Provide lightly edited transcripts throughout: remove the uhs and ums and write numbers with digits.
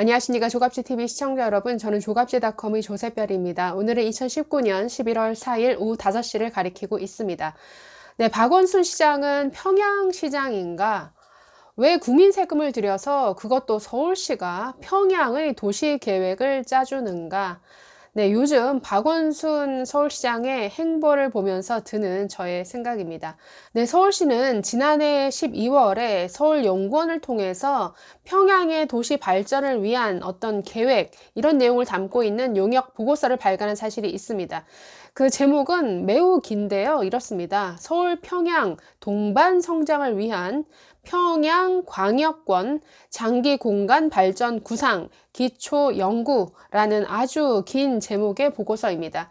안녕하십니까. 조갑지TV 시청자 여러분. 저는 조갑지닷컴의 조세별입니다. 오늘은 2019년 11월 4일 오후 5시를 가리키고 있습니다. 네, 박원순 시장은 평양시장인가? 왜 국민 세금을 들여서 그것도 서울시가 평양의 도시 계획을 짜주는가? 네, 요즘 박원순 서울시장의 행보를 보면서 드는 저의 생각입니다. 네, 서울시는 지난해 12월에 서울연구원을 통해서 평양의 도시 발전을 위한 어떤 계획, 이런 내용을 담고 있는 용역 보고서를 발간한 사실이 있습니다. 그 제목은 매우 긴데요. 이렇습니다. 서울 평양 동반 성장을 위한 평양 광역권 장기 공간 발전 구상 기초 연구라는 아주 긴 제목의 보고서입니다.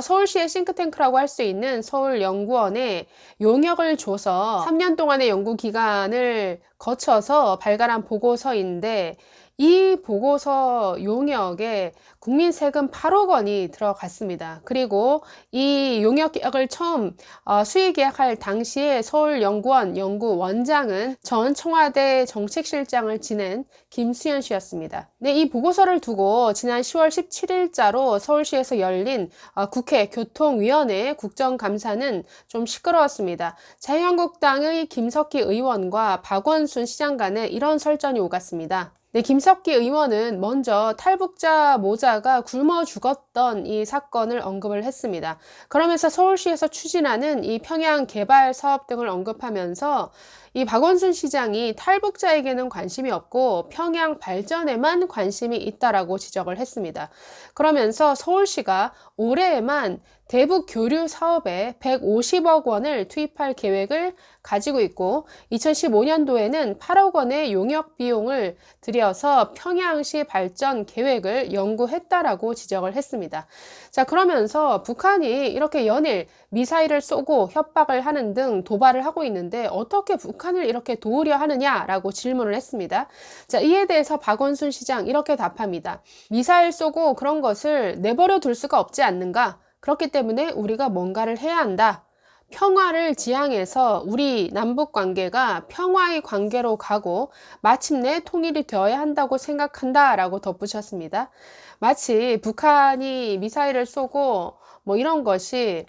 서울시의 싱크탱크라고 할 수 있는 서울연구원에 용역을 줘서 3년 동안의 연구 기간을 거쳐서 발간한 보고서인데, 이 보고서 용역에 국민 세금 8억 원이 들어갔습니다. 그리고 이 용역 계약을 처음 수의 계약할 당시에 서울연구원 연구원장은 전 청와대 정책실장을 지낸 김수현 씨였습니다. 네, 이 보고서를 두고 지난 10월 17일자로 서울시에서 열린 국회 교통위원회 국정감사는 좀 시끄러웠습니다. 자유한국당의 김석기 의원과 박원순 시장 간에 이런 설전이 오갔습니다. 네, 김석기 의원은 먼저 탈북자 모자가 굶어 죽었던 이 사건을 언급을 했습니다. 그러면서 서울시에서 추진하는 이 평양 개발 사업 등을 언급하면서 이 박원순 시장이 탈북자에게는 관심이 없고 평양 발전에만 관심이 있다라고 지적을 했습니다. 그러면서 서울시가 올해에만 대북 교류 사업에 150억 원을 투입할 계획을 가지고 있고 2015년도에는 8억 원의 용역 비용을 들여서 평양시 발전 계획을 연구했다라고 지적을 했습니다. 자, 그러면서 북한이 이렇게 연일 미사일을 쏘고 협박을 하는 등 도발을 하고 있는데 어떻게 북한을 이렇게 도우려 하느냐라고 질문을 했습니다. 자, 이에 대해서 박원순 시장 이렇게 답합니다. 미사일 쏘고 그런 것을 내버려 둘 수가 없지 않는가? 그렇기 때문에 우리가 뭔가를 해야 한다. 평화를 지향해서 우리 남북 관계가 평화의 관계로 가고 마침내 통일이 되어야 한다고 생각한다 라고 덧붙였습니다. 마치 북한이 미사일을 쏘고 뭐 이런 것이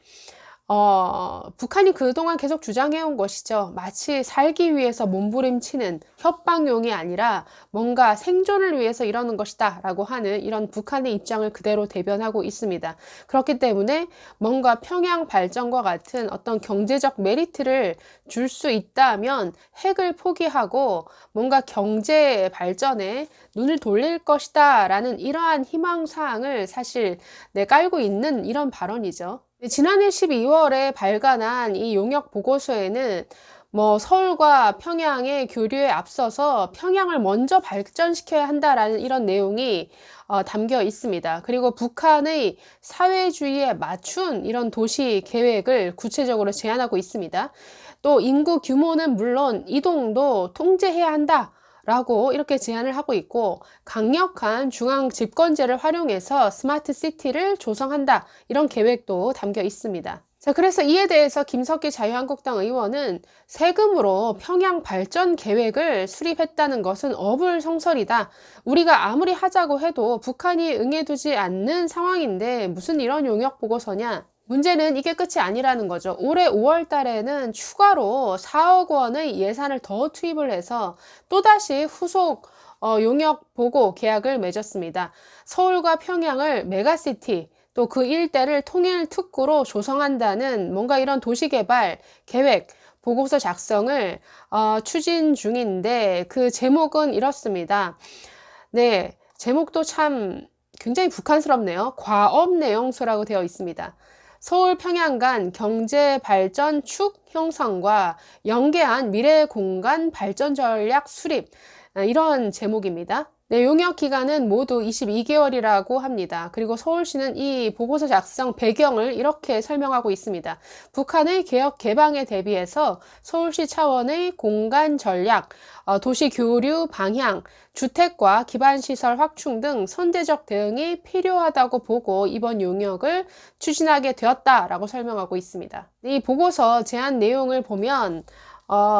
북한이 그동안 계속 주장해온 것이죠. 마치 살기 위해서 몸부림치는 협박용이 아니라 뭔가 생존을 위해서 이러는 것이다 라고 하는 이런 북한의 입장을 그대로 대변하고 있습니다. 그렇기 때문에 뭔가 평양 발전과 같은 어떤 경제적 메리트를 줄 수 있다면 핵을 포기하고 뭔가 경제 발전에 눈을 돌릴 것이다 라는 이러한 희망사항을 사실 깔고 있는 이런 발언이죠. 지난해 12월에 발간한 이 용역 보고서에는 뭐 서울과 평양의 교류에 앞서서 평양을 먼저 발전시켜야 한다라는 이런 내용이 담겨 있습니다. 그리고 북한의 사회주의에 맞춘 이런 도시 계획을 구체적으로 제안하고 있습니다. 또 인구 규모는 물론 이동도 통제해야 한다. 라고 이렇게 제안을 하고 있고, 강력한 중앙 집권제를 활용해서 스마트 시티를 조성한다, 이런 계획도 담겨 있습니다. 자, 그래서 이에 대해서 김석기 자유한국당 의원은 세금으로 평양 발전 계획을 수립했다는 것은 어불성설이다. 우리가 아무리 하자고 해도 북한이 응해두지 않는 상황인데 무슨 이런 용역 보고서냐. 문제는 이게 끝이 아니라는 거죠. 올해 5월 달에는 추가로 4억 원의 예산을 더 투입을 해서 또다시 후속 용역 보고 계약을 맺었습니다. 서울과 평양을 메가시티, 또 그 일대를 통일 특구로 조성한다는 뭔가 이런 도시개발 계획, 보고서 작성을 추진 중인데, 그 제목은 이렇습니다. 네, 제목도 참 굉장히 북한스럽네요. 과업내용서라고 되어 있습니다. 서울 평양 간 경제발전 축 형성과 연계한 미래공간 발전 전략 수립, 이런 제목입니다. 네, 용역 기간은 모두 22개월이라고 합니다. 그리고 서울시는 이 보고서 작성 배경을 이렇게 설명하고 있습니다. 북한의 개혁 개방에 대비해서 서울시 차원의 공간 전략, 도시 교류 방향, 주택과 기반시설 확충 등 선제적 대응이 필요하다고 보고 이번 용역을 추진하게 되었다라고 설명하고 있습니다. 이 보고서 제안 내용을 보면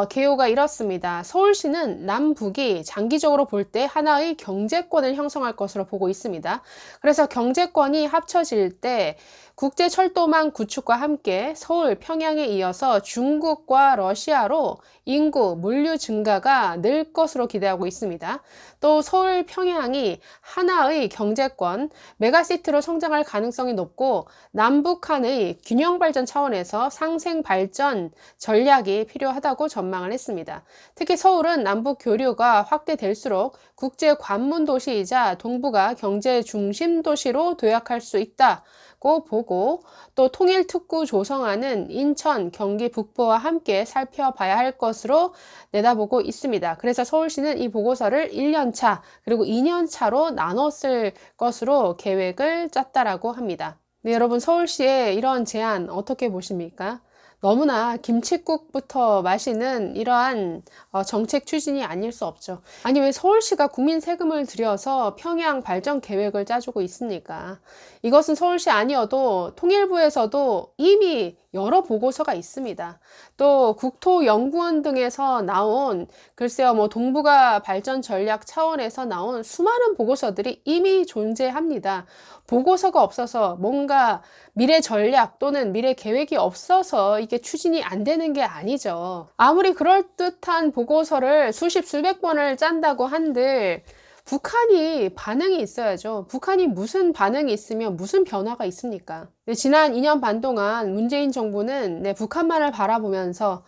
개요가 이렇습니다. 서울시는 남북이 장기적으로 볼 때 하나의 경제권을 형성할 것으로 보고 있습니다. 그래서 경제권이 합쳐질 때 국제철도망 구축과 함께 서울, 평양에 이어서 중국과 러시아로 인구, 물류 증가가 늘 것으로 기대하고 있습니다. 또 서울, 평양이 하나의 경제권, 메가시티로 성장할 가능성이 높고 남북한의 균형 발전 차원에서 상생 발전 전략이 필요하다고 전망을 했습니다. 특히 서울은 남북 교류가 확대될수록 국제 관문 도시이자 동북아 경제 중심 도시로 도약할 수 있다고 보고 또 통일 특구 조성안은 인천, 경기 북부와 함께 살펴봐야 할 것으로 내다보고 있습니다. 그래서 서울시는 이 보고서를 1년차 그리고 2년차로 나눠 쓸 것으로 계획을 짰다라고 합니다. 네, 여러분 서울시의 이런 제안 어떻게 보십니까? 너무나 김칫국부터 마시는 이러한 정책 추진이 아닐 수 없죠. 아니 왜 서울시가 국민 세금을 들여서 평양 발전 계획을 짜주고 있습니까? 이것은 서울시 아니어도 통일부에서도 이미 여러 보고서가 있습니다. 또 국토연구원 등에서 나온 글쎄요 뭐 동북아 발전 전략 차원에서 나온 수많은 보고서들이 이미 존재합니다. 보고서가 없어서 뭔가 미래 전략 또는 미래 계획이 없어서 이게 추진이 안 되는 게 아니죠. 아무리 그럴듯한 보고서를 수십 수백 번을 짠다고 한들 북한이 반응이 있어야죠. 북한이 무슨 반응이 있으면 무슨 변화가 있습니까? 네, 지난 2년 반 동안 문재인 정부는 북한만을 바라보면서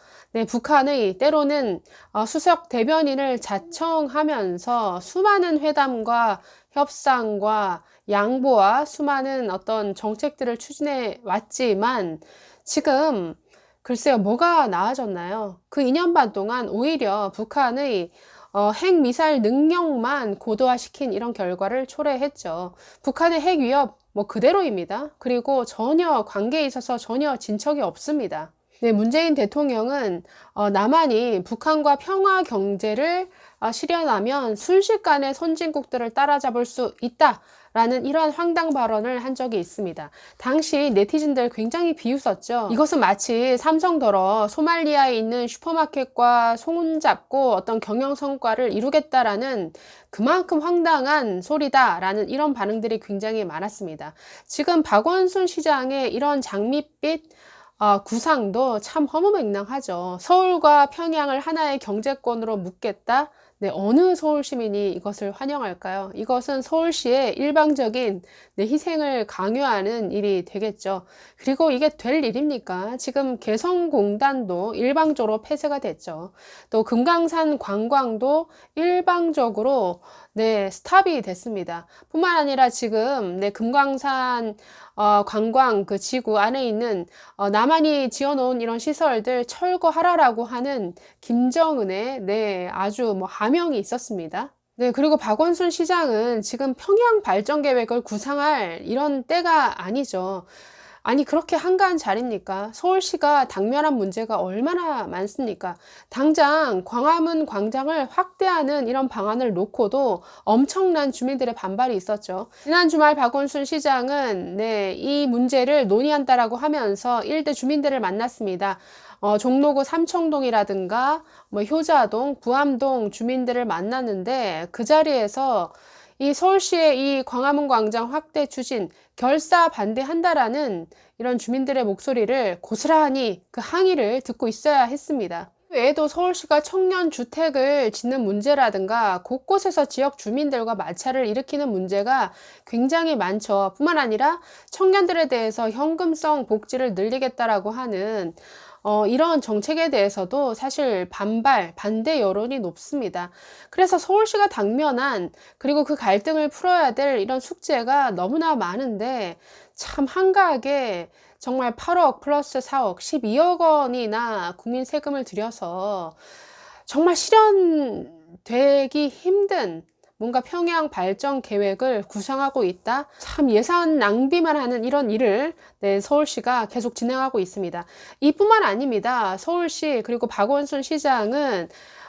북한의 때로는 수석 대변인을 자청하면서 수많은 회담과 협상과 양보와 수많은 어떤 정책들을 추진해 왔지만 지금 글쎄요 뭐가 나아졌나요? 그 2년 반 동안 오히려 북한의 핵미사일 능력만 고도화시킨 이런 결과를 초래했죠. 북한의 핵 위협 뭐 그대로입니다. 그리고 전혀 관계에 있어서 전혀 진척이 없습니다. 네, 문재인 대통령은 남한이 북한과 평화 경제를 실현하면 순식간에 선진국들을 따라잡을 수 있다라는 이러한 황당 발언을 한 적이 있습니다. 당시 네티즌들 굉장히 비웃었죠. 이것은 마치 삼성더러 소말리아에 있는 슈퍼마켓과 손잡고 어떤 경영 성과를 이루겠다라는 그만큼 황당한 소리다라는 이런 반응들이 굉장히 많았습니다. 지금 박원순 시장의 이런 장밋빛 구상도 참 허무맹랑하죠. 서울과 평양을 하나의 경제권으로 묶겠다? 네, 어느 서울 시민이 이것을 환영할까요? 이것은 서울시의 일방적인 희생을 강요하는 일이 되겠죠. 그리고 이게 될 일입니까? 지금 개성공단도 일방적으로 폐쇄가 됐죠. 또 금강산 관광도 일방적으로 스탑이 됐습니다. 뿐만 아니라 지금 금강산 관광 그 지구 안에 있는 남한이 지어놓은 이런 시설들 철거하라라고 하는 김정은의 아주 뭐 하명이 있었습니다. 네, 그리고 박원순 시장은 지금 평양 발전 계획을 구상할 이런 때가 아니죠. 아니 그렇게 한가한 자리입니까? 서울시가 당면한 문제가 얼마나 많습니까? 당장 광화문 광장을 확대하는 이런 방안을 놓고도 엄청난 주민들의 반발이 있었죠. 지난 주말 박원순 시장은 이 문제를 논의한다라고 하면서 일대 주민들을 만났습니다. 종로구 삼청동이라든가 뭐 효자동, 부암동 주민들을 만났는데 그 자리에서 이 서울시의 이 광화문 광장 확대 추진 결사 반대한다라는 이런 주민들의 목소리를 고스란히 그 항의를 듣고 있어야 했습니다. 외에도 서울시가 청년 주택을 짓는 문제라든가 곳곳에서 지역 주민들과 마찰을 일으키는 문제가 굉장히 많죠. 뿐만 아니라 청년들에 대해서 현금성 복지를 늘리겠다라고 하는 이런 정책에 대해서도 사실 반대 여론이 높습니다. 그래서 서울시가 당면한 그리고 그 갈등을 풀어야 될 이런 숙제가 너무나 많은데 참 한가하게 정말 8억 플러스 4억 12억 원이나 국민 세금을 들여서 정말 실현되기 힘든 뭔가 평양 발전 계획을 구상하고 있다. 참 예산 낭비만 하는 이런 일을 서울시가 계속 진행하고 있습니다. 이뿐만 아닙니다. 서울시 그리고 박원순 시장은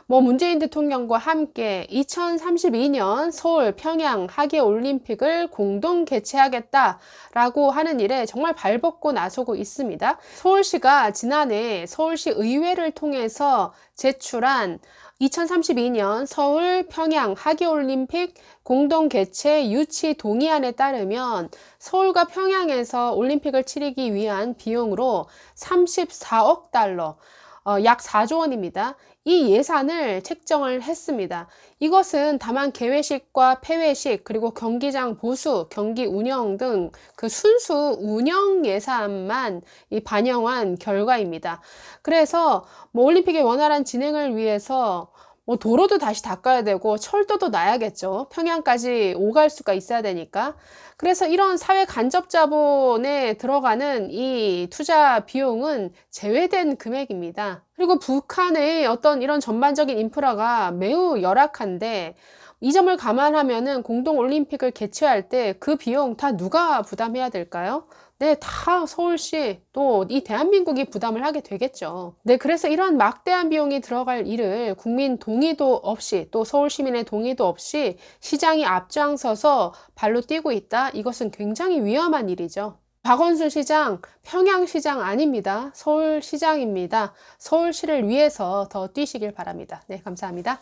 문재인 대통령과 함께 2032년 서울 평양 하계올림픽을 공동 개최하겠다라고 하는 일에 정말 발벗고 나서고 있습니다. 서울시가 지난해 서울시 의회를 통해서 제출한 2032년 서울 평양 하계올림픽 공동 개최 유치 동의안에 따르면 서울과 평양에서 올림픽을 치르기 위한 비용으로 34억 달러, 약 4조 원입니다. 이 예산을 책정을 했습니다. 이것은 다만 개회식과 폐회식, 그리고 경기장 보수, 경기 운영 등 그 순수 운영 예산만 반영한 결과입니다. 그래서 올림픽의 원활한 진행을 위해서 도로도 다시 닦아야 되고 철도도 놔야겠죠. 평양까지 오갈 수가 있어야 되니까. 그래서 이런 사회 간접 자본에 들어가는 이 투자 비용은 제외된 금액입니다. 그리고 북한의 어떤 이런 전반적인 인프라가 매우 열악한데 이 점을 감안하면은 공동 올림픽을 개최할 때 그 비용 다 누가 부담해야 될까요? 네, 다 서울시 또 이 대한민국이 부담을 하게 되겠죠. 네, 그래서 이런 막대한 비용이 들어갈 일을 국민 동의도 없이 또 서울 시민의 동의도 없이 시장이 앞장서서 발로 뛰고 있다. 이것은 굉장히 위험한 일이죠. 박원순 시장, 평양시장 아닙니다. 서울시장입니다. 서울시를 위해서 더 뛰시길 바랍니다. 네, 감사합니다.